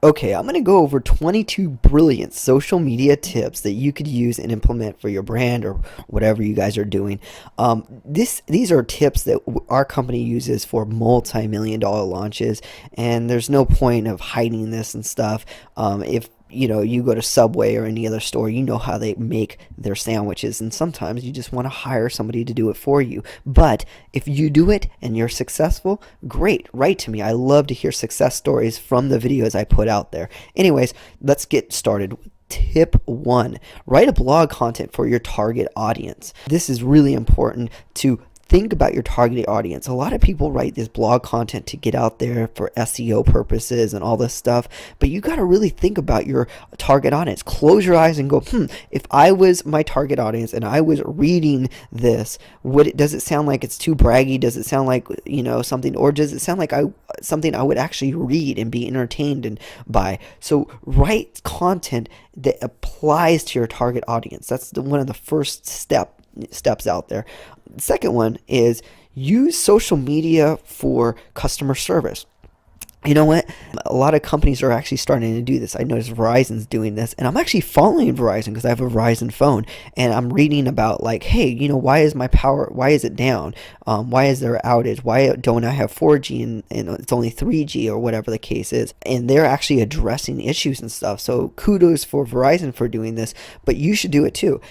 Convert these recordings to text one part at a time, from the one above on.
Okay, I'm going to go over 22 brilliant social media tips that you could use and implement for your brand or whatever you guys are doing. These are tips that our company uses for multi-million dollar launches, and there's no point of hiding this and stuff. If you go to Subway or any other store, you know how they make their sandwiches, and sometimes you just want to hire somebody to do it for you. But if you do it and you're successful, great, write to me. I love to hear success stories from the videos I put out there. Anyways, let's get started. Tip one, write a blog content for your target audience. This is really important to think about your target audience. A lot of people write this blog content to get out there for SEO purposes and all this stuff, but you got to really think about your target audience. Close your eyes and go, if I was my target audience and I was reading this, does it sound like it's too braggy? Does it sound like, something, or does it sound like something I would actually read and be entertained and by? So write content that applies to your target audience. That's one of the first steps out there. The second one is use social media for customer service. You know what? A lot of companies are actually starting to do this. I noticed Verizon's doing this, and I'm actually following Verizon because I have a Verizon phone, and I'm reading about like, hey, why is my power, why is it down? Why is there an outage? Why don't I have 4G and it's only 3G or whatever the case is? And they're actually addressing issues and stuff. So kudos for Verizon for doing this, but you should do it too.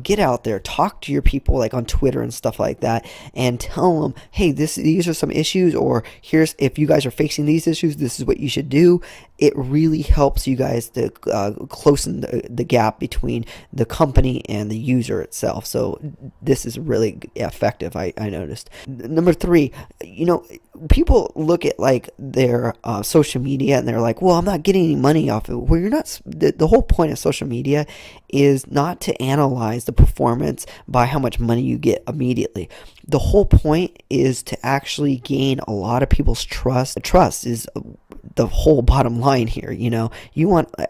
Get out there, talk to your people like on Twitter and stuff like that, and tell them, hey, these are some issues, or here's, if you guys are facing these issues, this is what you should do. It really helps you guys to closen the gap between the company and the user itself. So this is really effective, I noticed. Number three, people look at like their social media and they're like, well, I'm not getting any money off it. Well, you're not. The whole point of social media is not to analyze the performance by how much money you get immediately. The whole point is to actually gain a lot of people's trust. Trust is the whole bottom line here.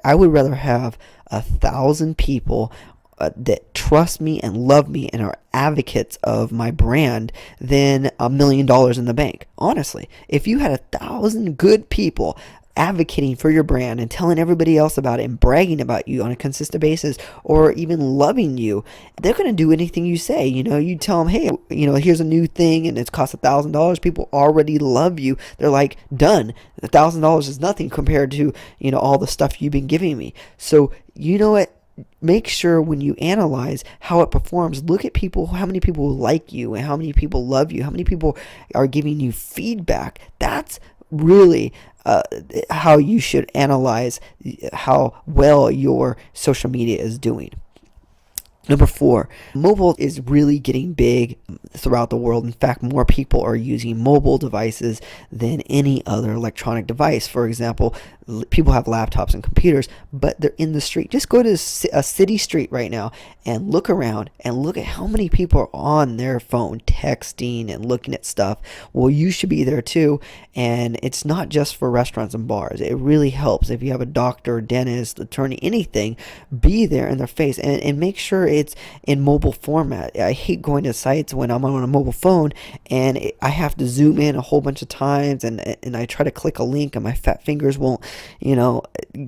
I would rather have 1,000 people that trust me and love me and are advocates of my brand than $1 million in the bank. Honestly, if you had 1,000 good people advocating for your brand and telling everybody else about it and bragging about you on a consistent basis, or even loving you, they're going to do anything you say. You tell them, hey, here's a new thing and it's cost $1,000. People already love you. They're like, done. $1,000 is nothing compared to, all the stuff you've been giving me. So you know what? Make sure when you analyze how it performs, look at people, how many people like you and how many people love you, how many people are giving you feedback. That's really how you should analyze how well your social media is doing. Number four, mobile is really getting big throughout the world. In fact, more people are using mobile devices than any other electronic device. For example, people have laptops and computers, but they're in the street. Just go to a city street right now and look around and look at how many people are on their phone texting and looking at stuff. Well, you should be there too. And it's not just for restaurants and bars. It really helps. If you have a doctor, dentist, attorney, anything, be there in their face and make sure it's in mobile format. I hate going to sites when I'm on a mobile phone and I have to zoom in a whole bunch of times and I try to click a link and my fat fingers won't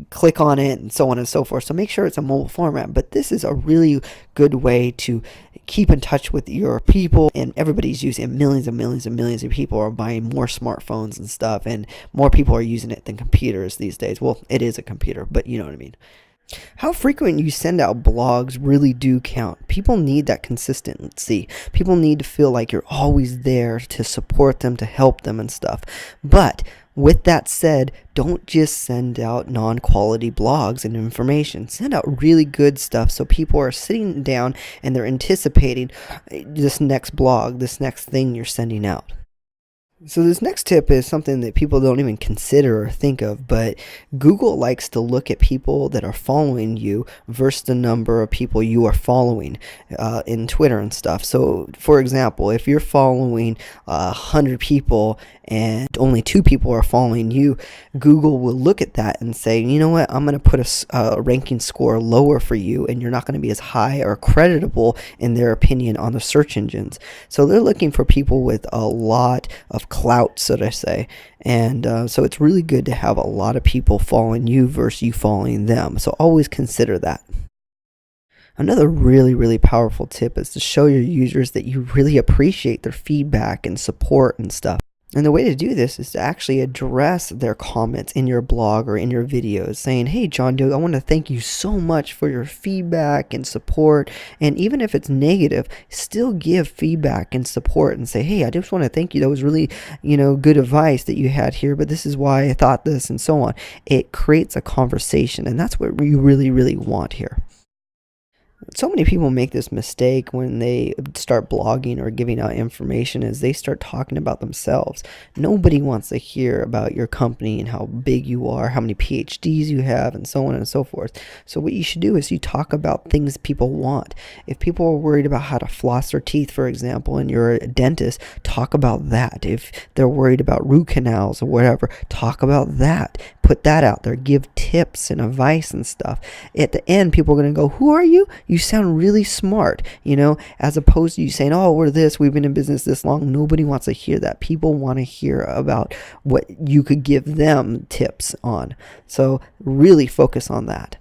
click on it and so on and so forth. So make sure it's a mobile format. But this is a really good way to keep in touch with your people, and everybody's using it. Millions and millions and millions of people are buying more smartphones and stuff, and more people are using it than computers these days. Well, it is a computer, but you know what I mean. How frequent you send out blogs really do count. People need that consistency. People need to feel like you're always there to support them, to help them and stuff. But with that said, don't just send out non-quality blogs and information. Send out really good stuff so people are sitting down and they're anticipating this next blog, this next thing you're sending out. So this next tip is something that people don't even consider or think of, but Google likes to look at people that are following you versus the number of people you are following in Twitter and stuff. So for example, if you're following 100 people and only 2 people are following you, Google will look at that and say, you know what, I'm going to put a ranking score lower for you, and you're not going to be as high or creditable in their opinion on the search engines. So they're looking for people with a lot of clout, so to say. And so it's really good to have a lot of people following you versus you following them. So always consider that. Another really, really powerful tip is to show your users that you really appreciate their feedback and support and stuff. And the way to do this is to actually address their comments in your blog or in your videos saying, hey, John Doe, I want to thank you so much for your feedback and support. And even if it's negative, still give feedback and support and say, hey, I just want to thank you. That was really, good advice that you had here, but this is why I thought this and so on. It creates a conversation, and that's what we really, really want here. So many people make this mistake when they start blogging or giving out information is they start talking about themselves. Nobody wants to hear about your company and how big you are, how many PhDs you have, and so on and so forth. So what you should do is you talk about things people want. If people are worried about how to floss their teeth, for example, and you're a dentist, talk about that. If they're worried about root canals or whatever, talk about that. Put that out there. Give tips and advice and stuff. At the end, people are going to go, who are you? You sound really smart, as opposed to you saying, oh, we're this, we've been in business this long. Nobody wants to hear that. People want to hear about what you could give them tips on. So really focus on that.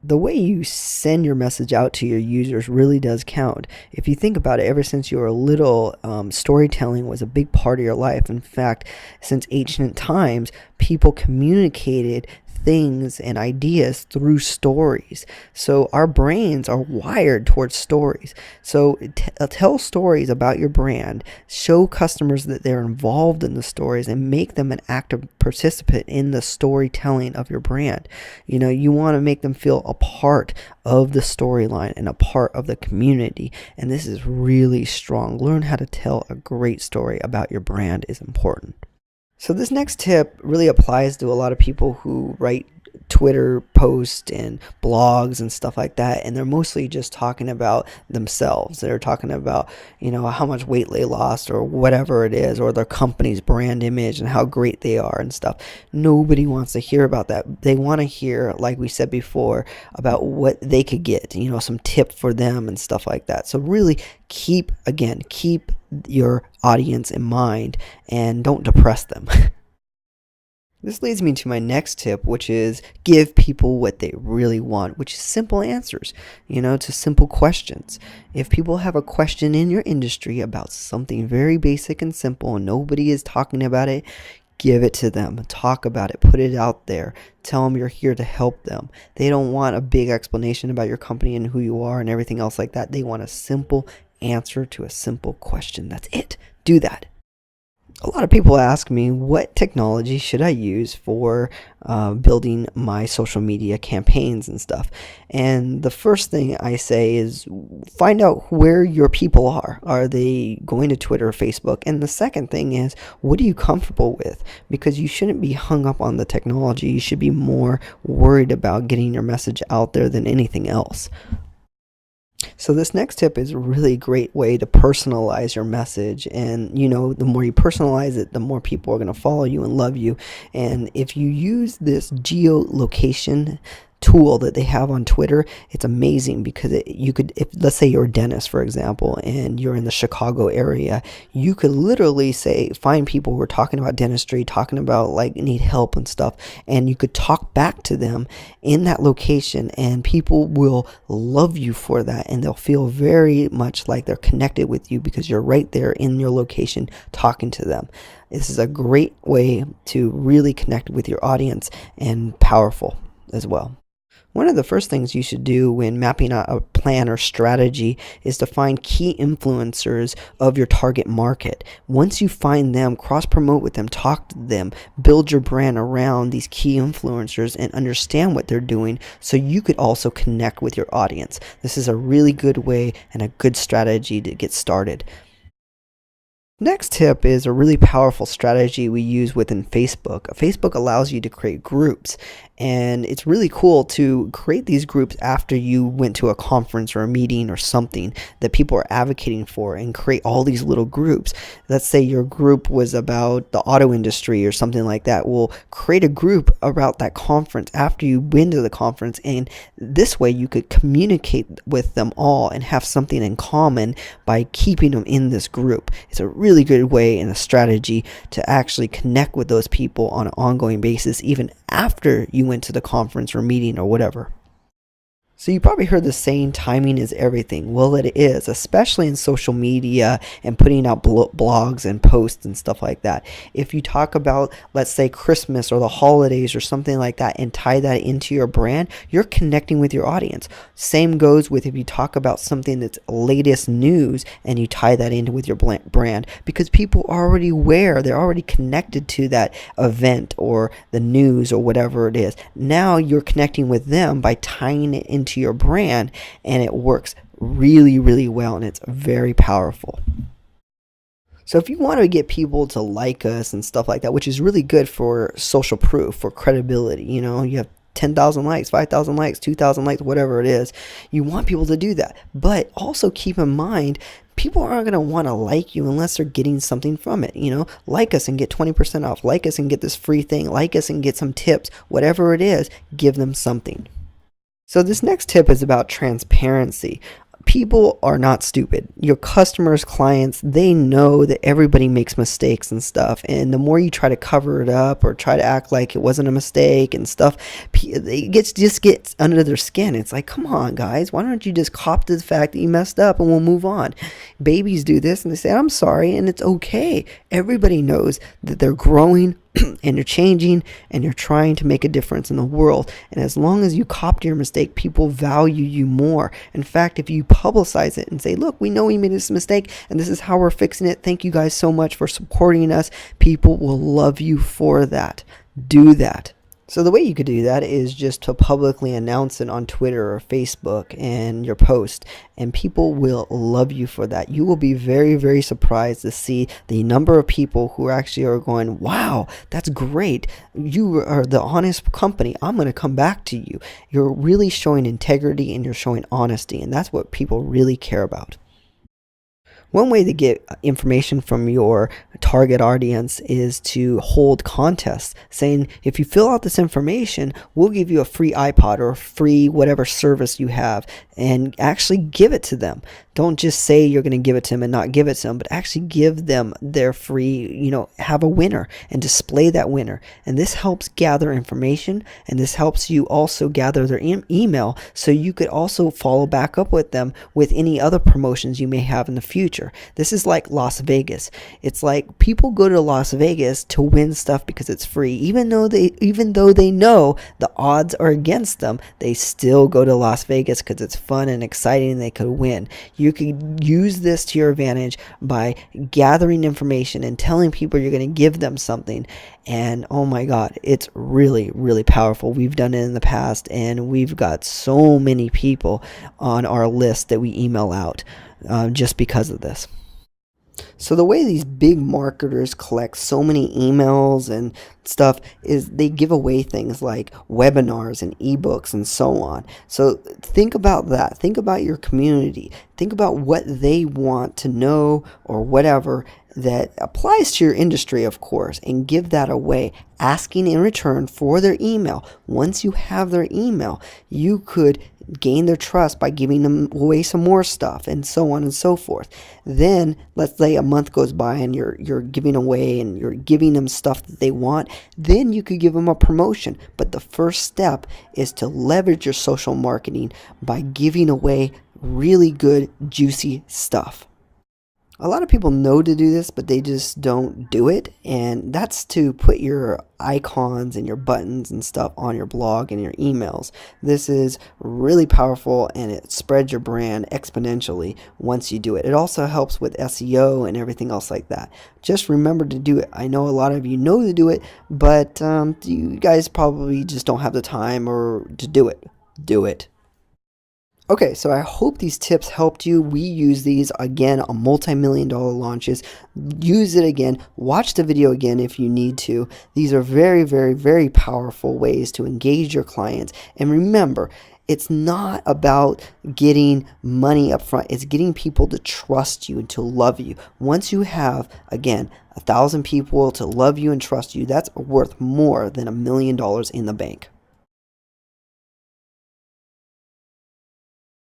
The way you send your message out to your users really does count. If you think about it, ever since you were little, storytelling was a big part of your life. In fact, since ancient times, people communicated things and ideas through stories. So our brains are wired towards stories. So tell stories about your brand, show customers that they're involved in the stories, and make them an active participant in the storytelling of your brand. You want to make them feel a part of the storyline and a part of the community. And this is really strong. Learn how to tell a great story about your brand is important. So this next tip really applies to a lot of people who write Twitter posts and blogs and stuff like that, and they're mostly just talking about themselves. They're talking about, how much weight they lost or whatever it is, or their company's brand image and how great they are and stuff. Nobody wants to hear about that. They want to hear, like we said before, about what they could get, some tip for them and stuff like that. So really keep your audience in mind and don't depress them. This leads me to my next tip, which is give people what they really want, which is simple answers, to simple questions. If people have a question in your industry about something very basic and simple and nobody is talking about it, give it to them. Talk about it. Put it out there. Tell them you're here to help them. They don't want a big explanation about your company and who you are and everything else like that. They want a simple answer to a simple question. That's it. Do that. A lot of people ask me, what technology should I use for building my social media campaigns and stuff? And the first thing I say is find out where your people are. Are they going to Twitter or Facebook? And the second thing is, what are you comfortable with? Because you shouldn't be hung up on the technology. You should be more worried about getting your message out there than anything else. So this next tip is a really great way to personalize your message. And, the more you personalize it, the more people are going to follow you and love you. And if you use this geolocation tool that they have on Twitter, it's amazing because if let's say you're a dentist, for example, and you're in the Chicago area, you could literally find people who are talking about dentistry, talking about need help and stuff, and you could talk back to them in that location, and people will love you for that, and they'll feel very much like they're connected with you because you're right there in your location talking to them. This is a great way to really connect with your audience and powerful as well. One of the first things you should do when mapping out a plan or strategy is to find key influencers of your target market. Once you find them, cross-promote with them, talk to them, build your brand around these key influencers and understand what they're doing so you could also connect with your audience. This is a really good way and a good strategy to get started. Next tip is a really powerful strategy we use within Facebook. Facebook allows you to create groups, and it's really cool to create these groups after you went to a conference or a meeting or something that people are advocating for, and create all these little groups. Let's say your group was about the auto industry or something like that. We'll create a group about that conference after you've been to the conference, and this way you could communicate with them all and have something in common by keeping them in this group. It's a really really good way and a strategy to actually connect with those people on an ongoing basis, even after you went to the conference or meeting or whatever. So you probably heard the saying, timing is everything. Well, it is, especially in social media and putting out blogs and posts and stuff like that. If you talk about, let's say, Christmas or the holidays or something like that and tie that into your brand, you're connecting with your audience. Same goes with if you talk about something that's latest news and you tie that in with your brand, because people are already aware, they're already connected to that event or the news or whatever it is. Now you're connecting with them by tying it into your brand, and it works really, really well, and it's very powerful. So if you want to get people to like us and stuff like that, which is really good for social proof, for credibility, you have 10,000 likes, 5,000 likes, 2,000 likes, whatever it is, you want people to do that. But also keep in mind, people aren't going to want to like you unless they're getting something from it. Like us and get 20% off, like us and get this free thing, like us and get some tips, whatever it is, give them something. So this next tip is about transparency. People are not stupid. Your customers, clients, they know that everybody makes mistakes and stuff. And the more you try to cover it up or try to act like it wasn't a mistake and stuff, it just gets under their skin. It's like, come on, guys, why don't you just cop to the fact that you messed up and we'll move on? Babies do this and they say, I'm sorry, and it's okay. Everybody knows that they're growing and you're changing and you're trying to make a difference in the world. And as long as you cop to your mistake, people value you more. In fact, if you publicize it and say, look, we know we made this mistake and this is how we're fixing it. Thank you guys so much for supporting us. People will love you for that. Do that. So the way you could do that is just to publicly announce it on Twitter or Facebook and your post, and people will love you for that. You will be very, very surprised to see the number of people who actually are going, wow, that's great. You are the honest company. I'm going to come back to you. You're really showing integrity and you're showing honesty, and that's what people really care about. One way to get information from your target audience is to hold contests saying, if you fill out this information, we'll give you a free iPod or a free whatever service you have, and actually give it to them. Don't just say you're going to give it to them and not give it to them, but actually give them their free, have a winner and display that winner. And this helps gather information, and this helps you also gather their email, so you could also follow back up with them with any other promotions you may have in the future. This is like Las Vegas. It's like people go to Las Vegas to win stuff because it's free. Even though they know the odds are against them, they still go to Las Vegas because it's fun and exciting and they could win. You could use this to your advantage by gathering information and telling people you're going to give them something. And oh my God, it's really, really powerful. We've done it in the past, and we've got so many people on our list that we email out just because of this. So the way these big marketers collect so many emails and stuff is they give away things like webinars and ebooks and so on. So think about that. Think about your community. Think about what they want to know or whatever that applies to your industry, of course, and give that away, asking in return for their email. Once you have their email, you could gain their trust by giving them away some more stuff and so on and so forth. Then let's say a month goes by and you're giving away and you're giving them stuff that they want. Then you could give them a promotion. But the first step is to leverage your social marketing by giving away really good, juicy stuff. A lot of people know to do this, but they just don't do it. And that's to put your icons and your buttons and stuff on your blog and your emails. This is really powerful, and it spreads your brand exponentially once you do it. It also helps with SEO and everything else like that. Just remember to do it. I know a lot of you know to do it, but you guys probably just don't have the time or to do it. Do it. Okay, so I hope these tips helped you. We use these again on multi-million-dollar launches. Use it again. Watch the video again if you need to. These are very, very, very powerful ways to engage your clients. And remember, it's not about getting money up front. It's getting people to trust you and to love you. Once you have, again, 1,000 people to love you and trust you, that's worth more than $1 million in the bank.